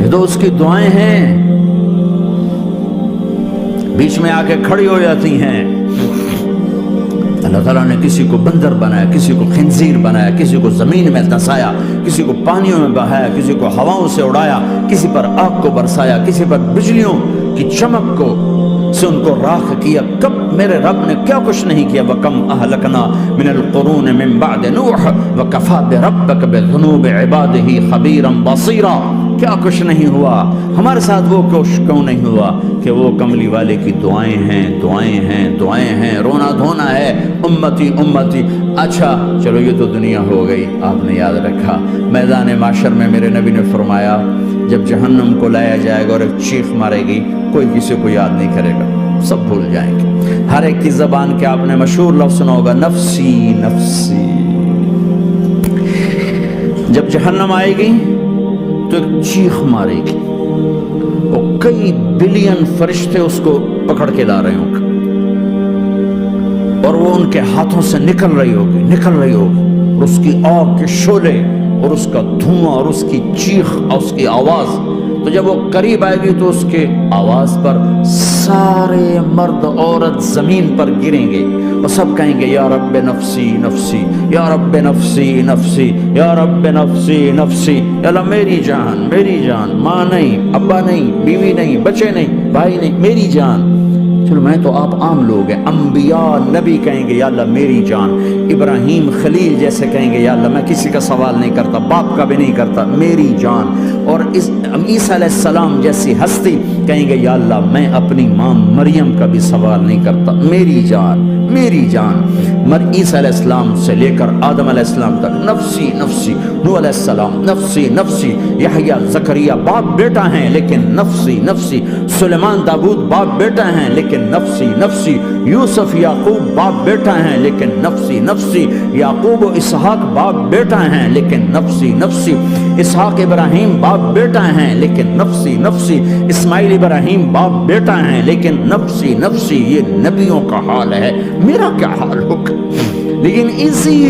یہ تو اس کی دعائیں ہیں، بیچ میں آ کے کھڑی ہو جاتی ہیں۔ اللہ تعالیٰ نے کسی کو بندر بنایا، کسی کو خنزیر بنایا، کسی کو زمین میں دھسایا، کسی کو پانیوں میں بہایا، کسی کو ہواؤں سے اڑایا، کسی پر آگ کو برسایا، کسی پر بجلیوں کی چمک کو سے ان کو راکھ کیا۔ کب میرے رب نے کیا کچھ نہیں کیا۔ وَكَمْ أَهْلَكْنَا مِنَ الْقُرُونِ مِنْ بَعْدِ نُوحٍ وَكَفَى بِرَبِّكَ بِذُنُوبِ عِبَادِهِ خَبِيرًا بَصِيرًا۔ کیا کچھ نہیں ہوا، ہمارے ساتھ وہ کچھ کیوں نہیں ہوا کہ وہ کملی والے کی دعائیں ہیں، دعائیں ہیں، دعائیں ہیں، رونا دھونا ہے، امتی امتی۔ اچھا چلو یہ تو دنیا ہو گئی، آپ نے یاد رکھا میدان معاشر میں میرے نبی نے فرمایا جب جہنم کو لایا جائے گا اور ایک چیخ مارے گی، کوئی کسی کو یاد نہیں کرے گا، سب بھول جائیں گے۔ ہر ایک کی زبان کے آپ نے مشہور لفظ سنا ہوگا، نفسی نفسی۔ جب جہنم آئے گی تو ایک چیخ مارے گی، وہ کئی بلین فرشتے اس کو پکڑ کے لا رہے ہوں گے اور وہ ان کے ہاتھوں سے نکل رہی ہوگی اور اس کی آگ کے شعلے اور اس کا دھواں اور اس کی چیخ اور اس کی آواز، تو جب وہ قریب آئے گی تو اس کے آواز پر سارے مرد عورت زمین پر گریں گے اور سب کہیں گے یا رب نفسی نفسی، یا رب نفسی نفسی، یا رب نفسی نفسی۔ یا اللہ میری جان، میری جان، ماں نہیں، ابا نہیں، بیوی نہیں، بچے نہیں، بھائی نہیں، میری جان۔ چلو میں تو آپ عام لوگ ہیں، انبیاء نبی کہیں گے یا اللہ میری جان، ابراہیم خلیل جیسے کہیں گے یا اللہ میں کسی کا سوال نہیں کرتا، باپ کا بھی نہیں کرتا، میری جان۔ اور عیسیٰ علیہ السلام جیسی ہستی کہیں گے یا اللہ میں اپنی ماں مریم کا بھی سوال نہیں کرتا، میری جان، میری جان۔ عیسیٰ علیہ السلام سے لے کر آدم علیہ السلام تک نفسی نفسی، نوح علیہ السلام نفسی نفسی، یحییٰ زکریا باپ بیٹا ہیں لیکن نفسی نفسی، سلیمان داؤد باپ بیٹا ہیں لیکن نفسی نفسی، یوسف یعقوب باپ بیٹا ہیں لیکن نفسی نفسی، یعقوب و اسحاق باپ بیٹا ہیں لیکن نفسی نفسی، اسحاق ابراہیم باپ بیٹا ہیں لیکن نفسی نفسی، اسماعیل ابراہیم باپ بیٹا ہیں لیکن نفسی نفسی۔ یہ نبیوں کا حال ہے، میرا کیا حال ہوگا؟ لیکن اسی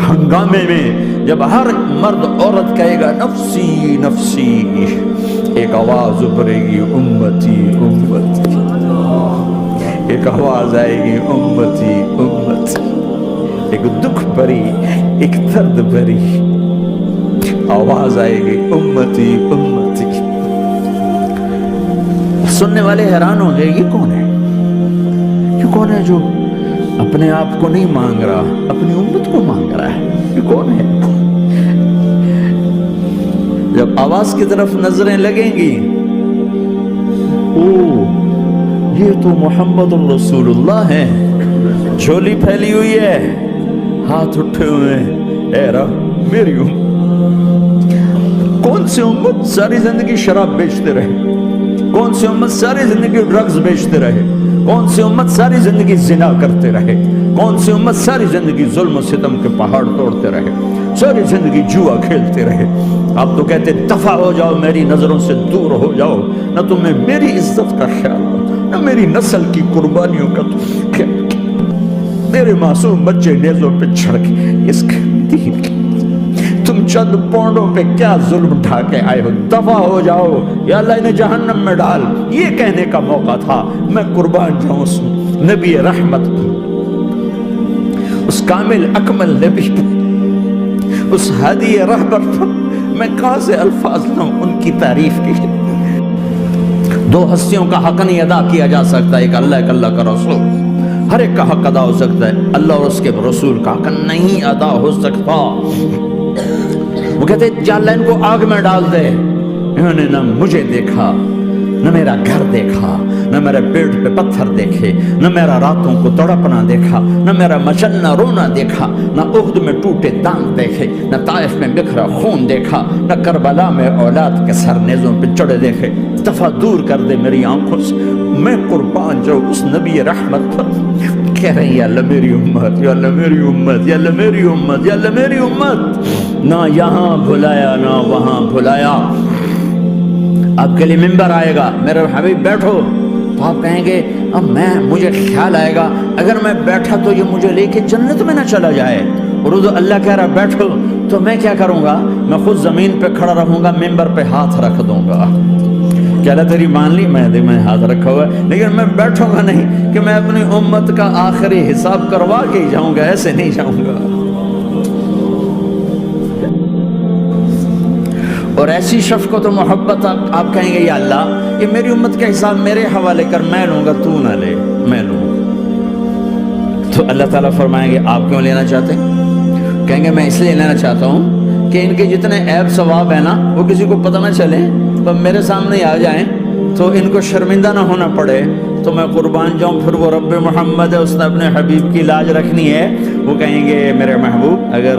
ہنگامے میں جب ہر مرد عورت کہے گا نفسی نفسی، ایک آواز ابھرے گی امتی امتی، ایک آواز آئے گی امتی امتی، ایک دکھ بھری، ایک درد بھری آواز آئے گی امتی امتی۔ سننے والے حیران ہوں گے یہ کون ہے، یہ کون ہے جو اپنے آپ کو نہیں مانگ رہا، اپنی امت کو مانگ رہا ہے، یہ کون ہے؟ جب آواز کی طرف نظریں لگیں گی، او یہ تو محمد الرسول اللہ ہے، جھولی پھیلی ہوئی ہے، ہاتھ اٹھے ہوئے ہیں، اے رب میری امت۔ کون سی امت ساری زندگی شراب بیچتے رہے، کون سی امت ساری زندگی ڈرگز بیچتے رہے، کون سی امت ساری زندگی زنا کرتے رہے، کون سی امت ساری زندگی ظلم و ستم کے پہاڑ توڑتے رہے، ساری زندگی جوا کھیلتے رہے۔ آپ تو کہتے دفع ہو جاؤ، میری نظروں سے دور ہو جاؤ، نہ تمہیں میری عزت کا خیال ہو، نہ میری نسل کی قربانیوں کا خیال، میرے معصوم بچے نیزوں پہ چڑھ کے اس کے دین کے تم چند پونڈوں پہ کیا ظلم ڈھا کے آئے ہو، دفع ہو جاؤ، یا اللہ انہیں جہنم میں ڈال۔ یہ کہنے کا موقع تھا، میں قربان جاؤں اس نبی رحمت پر، اس کامل اکمل نبی پر، اس ہادی رہبر پر میں کہاں سے الفاظ لاؤں ان کی تعریف کی۔ دو ہستیوں کا حق نہیں ادا کیا جا سکتا، ایک اللہ، ایک اللہ کا رسول۔ ہر ایک کا حق ادا ہو سکتا ہے، اللہ اور اس کے رسول کا حق نہیں ادا ہو سکتا۔ وہ کہتے یا اللہ ان کو آگ میں ڈال دے، انہوں نے نہ مجھے دیکھا، نہ میرا گھر دیکھا، نہ میرے پیٹ پہ پتھر دیکھے، نہ میرا راتوں کو تڑپنا دیکھا، نہ میرا مچلنا رونا دیکھا، نہ احد میں ٹوٹے دانت دیکھے، نہ طائف میں بکھرا خون دیکھا، نہ کربلا میں اولاد کے سر نیزوں پہ چڑھے دیکھے۔ دفعہ دور کر دے میری آنکھوں سے، میں قربان جاؤں اس نبی رحمت پر۔ کہہ رہے ہیں یا اللہ میری امت، یا اللہ میری امت، یا اللہ میری امت، یا اللہ میری امت۔ نہ یہاں بھلایا نہ وہاں بھلایا۔ آپ کے لیے ممبر آئے گا، میرے حبیب بیٹھو، تو آپ کہیں گے اب مجھے خیال آئے گا اگر میں بیٹھا تو یہ مجھے لے کے جنت میں نہ چلا جائے، اور اللہ کہہ رہا بیٹھو تو میں کیا کروں گا, میں خود زمین پہ کھڑا رہوں گا, ممبر پہ ہاتھ رکھ دوں گا. کہ اللہ تیری مان لی, میں ہاتھ رکھا ہوا ہے, لیکن میں بیٹھوں گا نہیں کہ میں اپنی امت کا آخری حساب کروا کے ہی جاؤں گا, ایسے نہیں جاؤں گا. اور ایسی شفقت و محبت آپ کہیں گے یا اللہ یہ میری امت کا حساب میرے حوالے کر, میں لوں گا, تو نہ لے, میں لوں. تو اللہ تعالیٰ فرمائیں گے آپ کیوں لینا چاہتے ہیں؟ کہیں گے میں اس لیے لینا چاہتا ہوں کہ ان کے جتنے عیب ثواب ہیں نا وہ کسی کو پتہ نہ چلے, تو میرے سامنے آ جائیں تو ان کو شرمندہ نہ ہونا پڑے, تو میں قربان جاؤں. پھر وہ رب محمد ہے, اس نے اپنے حبیب کی لاج رکھنی ہے, وہ کہیں گے میرے محبوب اگر